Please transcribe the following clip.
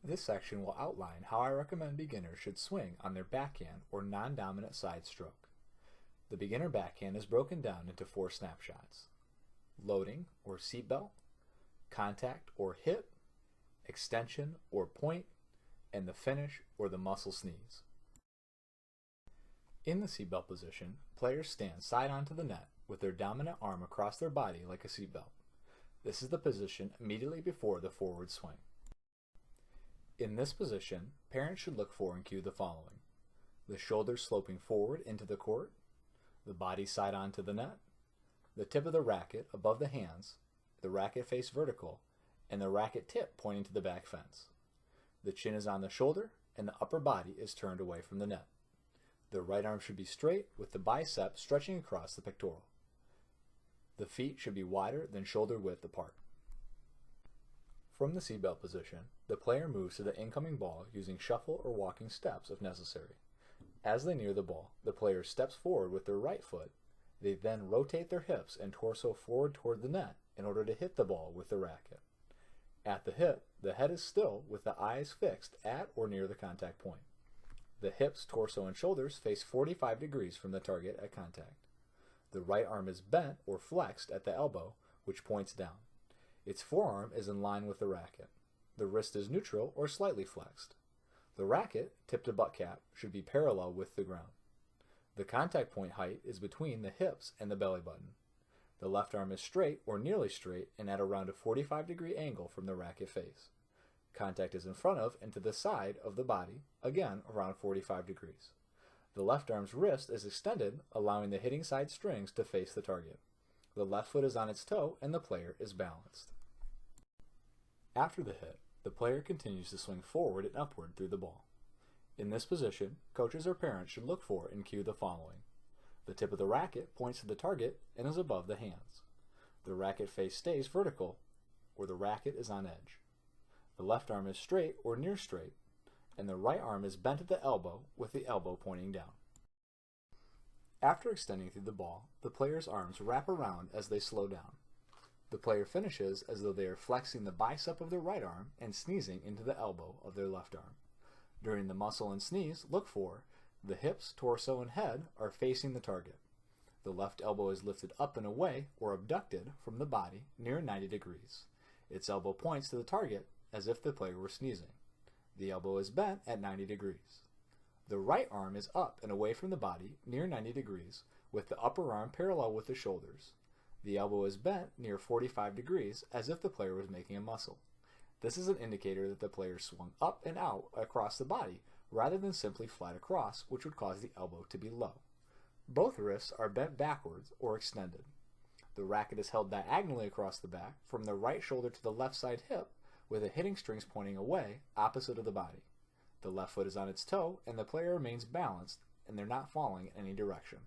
This section will outline how I recommend beginners should swing on their backhand or non-dominant side stroke. The beginner backhand is broken down into 4 snapshots: loading or seatbelt, contact or hit, extension or point, and the finish or the muscle sneeze. In the seatbelt position, players stand side onto the net with their dominant arm across their body like a seatbelt. This is the position immediately before the forward swing. In this position, parents should look for and cue the following: the shoulders sloping forward into the court, the body side onto the net, the tip of the racket above the hands, the racket face vertical, and the racket tip pointing to the back fence. The chin is on the shoulder and the upper body is turned away from the net. The right arm should be straight with the bicep stretching across the pectoral. The feet should be wider than shoulder width apart. From the seatbelt position, the player moves to the incoming ball using shuffle or walking steps if necessary. As they near the ball, the player steps forward with their right foot. They then rotate their hips and torso forward toward the net in order to hit the ball with the racket. At the hit, the head is still with the eyes fixed at or near the contact point. The hips, torso, and shoulders face 45 degrees from the target at contact. The right arm is bent or flexed at the elbow, which points down. Its forearm is in line with the racket. The wrist is neutral or slightly flexed. The racket, tip to butt cap, should be parallel with the ground. The contact point height is between the hips and the belly button. The left arm is straight or nearly straight and at around a 45-degree angle from the racket face. Contact is in front of and to the side of the body, again around 45 degrees. The left arm's wrist is extended, allowing the hitting side strings to face the target. The left foot is on its toe and the player is balanced. After the hit, the player continues to swing forward and upward through the ball. In this position, coaches or parents should look for and cue the following: the tip of the racket points to the target and is above the hands. The racket face stays vertical, or the racket is on edge. The left arm is straight or near straight, and the right arm is bent at the elbow with the elbow pointing down. After extending through the ball, the player's arms wrap around as they slow down. The player finishes as though they are flexing the bicep of their right arm and sneezing into the elbow of their left arm. During the muscle and sneeze, look for the hips, torso, and head are facing the target. The left elbow is lifted up and away or abducted from the body near 90 degrees. Its elbow points to the target as if the player were sneezing. The elbow is bent at 90 degrees. The right arm is up and away from the body near 90 degrees with the upper arm parallel with the shoulders. The elbow is bent near 45 degrees as if the player was making a muscle. This is an indicator that the player swung up and out across the body rather than simply flat across, which would cause the elbow to be low. Both wrists are bent backwards or extended. The racket is held diagonally across the back from the right shoulder to the left side hip with the hitting strings pointing away opposite of the body. The left foot is on its toe and the player remains balanced and they're not falling in any direction.